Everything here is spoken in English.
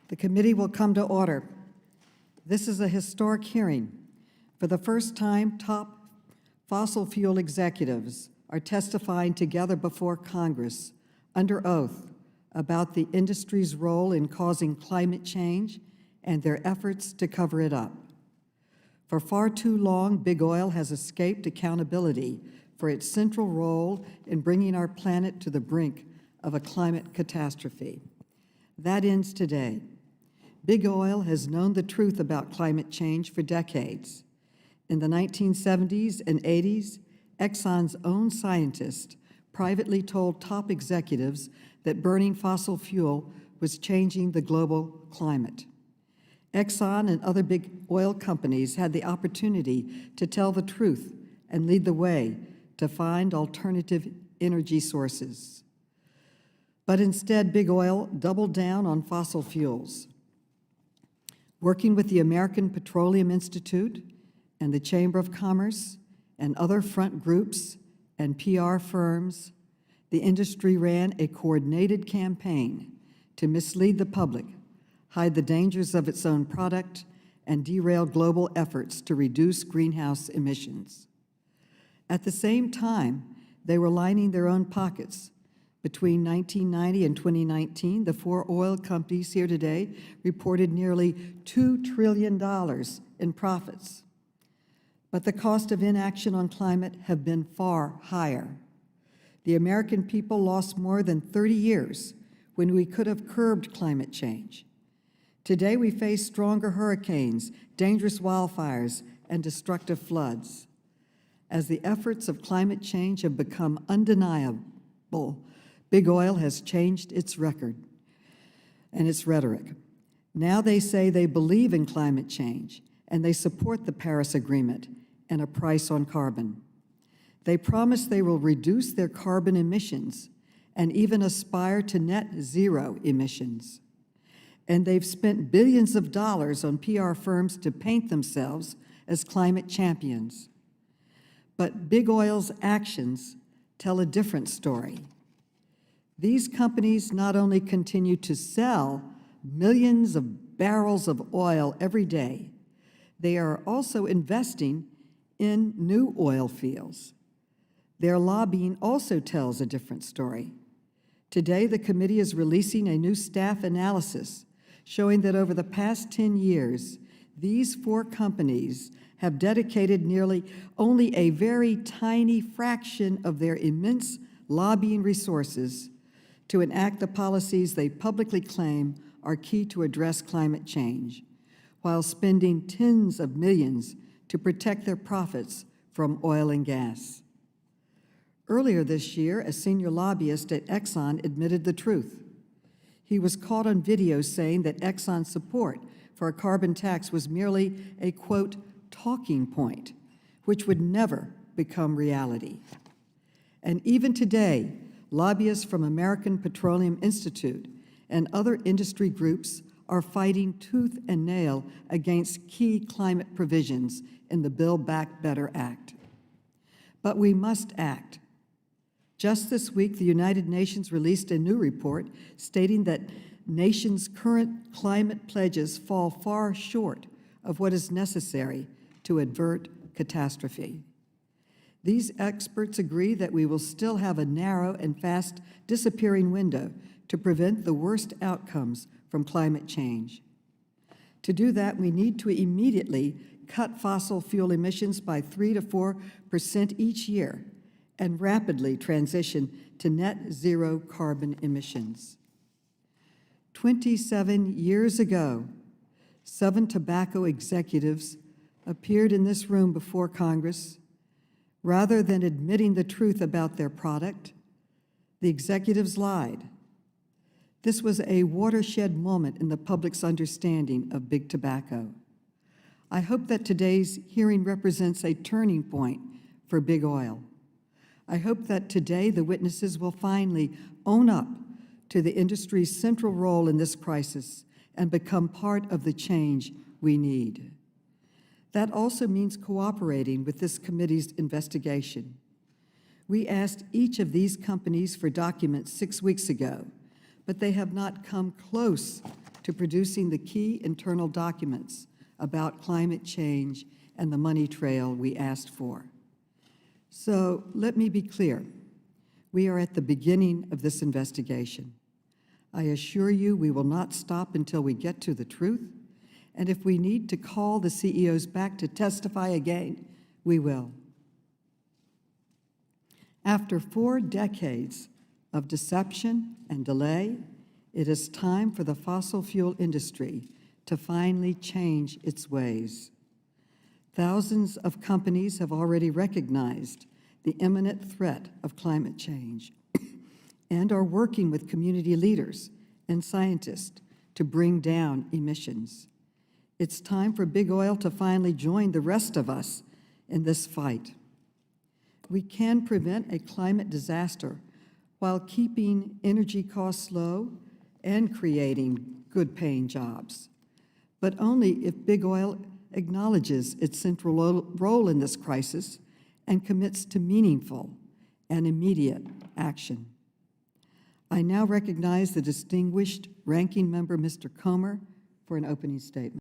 The committee will come to order. This is a historic hearing. For the first time, top fossil fuel executives are testifying together before Congress under oath about the industry's role in causing climate change and their efforts to cover it up. For far too long, big oil has escaped accountability for its central role in bringing our planet to the brink of a climate catastrophe. That ends today. Big oil has known the truth about climate change for decades. In the 1970s and 80s, Exxon's own scientists privately told top executives that burning fossil fuel was changing the global climate. Exxon and other big oil companies had the opportunity to tell the truth and lead the way to find alternative energy sources. But instead, big oil doubled down on fossil fuels. Working with the American Petroleum Institute and the Chamber of Commerce and other front groups and PR firms, the industry ran a coordinated campaign to mislead the public, hide the dangers of its own product, and derail global efforts to reduce greenhouse emissions. At the same time, they were lining their own pockets. Between 1990 and 2019, the four oil companies here today reported nearly $2 trillion in profits. But the cost of inaction on climate have been far higher. The American people lost more than 30 years when we could have curbed climate change. Today we face stronger hurricanes, dangerous wildfires, and destructive floods. As the efforts of climate change have become undeniable, big oil has changed its record and its rhetoric. Now they say they believe in climate change and they support the Paris Agreement and a price on carbon. They promise they will reduce their carbon emissions and even aspire to net zero emissions. And they've spent billions of dollars on PR firms to paint themselves as climate champions. But big oil's actions tell a different story. These companies not only continue to sell millions of barrels of oil every day, they are also investing in new oil fields. Their lobbying also tells a different story. Today, the committee is releasing a new staff analysis showing that over the past 10 years, these four companies have dedicated nearly only a very tiny fraction of their immense lobbying resources to enact the policies they publicly claim are key to address climate change, while spending tens of millions to protect their profits from oil and gas. Earlier this year, a senior lobbyist at Exxon admitted the truth. He was caught on video saying that Exxon's support for a carbon tax was merely a, quote, talking point, which would never become reality. And even today, lobbyists from American Petroleum Institute and other industry groups are fighting tooth and nail against key climate provisions in the Build Back Better Act. But we must act. Just this week, the United Nations released a new report stating that nations' current climate pledges fall far short of what is necessary to avert catastrophe. These experts agree that we will still have a narrow and fast disappearing window to prevent the worst outcomes from climate change. To do that, we need to immediately cut fossil fuel emissions by 3 to 4% each year and rapidly transition to net zero carbon emissions. 27 years ago, 7 tobacco executives appeared in this room before Congress. Rather than admitting the truth about their product, the executives lied. This was a watershed moment in the public's understanding of big tobacco. I hope that today's hearing represents a turning point for big oil. I hope that today the witnesses will finally own up to the industry's central role in this crisis and become part of the change we need. That also means cooperating with this committee's investigation. We asked each of these companies for documents 6 weeks ago, but they have not come close to producing the key internal documents about climate change and the money trail we asked for. So let me be clear. We are at the beginning of this investigation. I assure you we will not stop until we get to the truth, and if we need to call the CEOs back to testify again, we will. After 4 decades of deception and delay, it is time for the fossil fuel industry to finally change its ways. Thousands of companies have already recognized the imminent threat of climate change and are working with community leaders and scientists to bring down emissions. It's time for big oil to finally join the rest of us in this fight. We can prevent a climate disaster while keeping energy costs low and creating good-paying jobs, but only if big oil acknowledges its central role in this crisis and commits to meaningful and immediate action. I now recognize the distinguished ranking member, Mr. Comer, for an opening statement.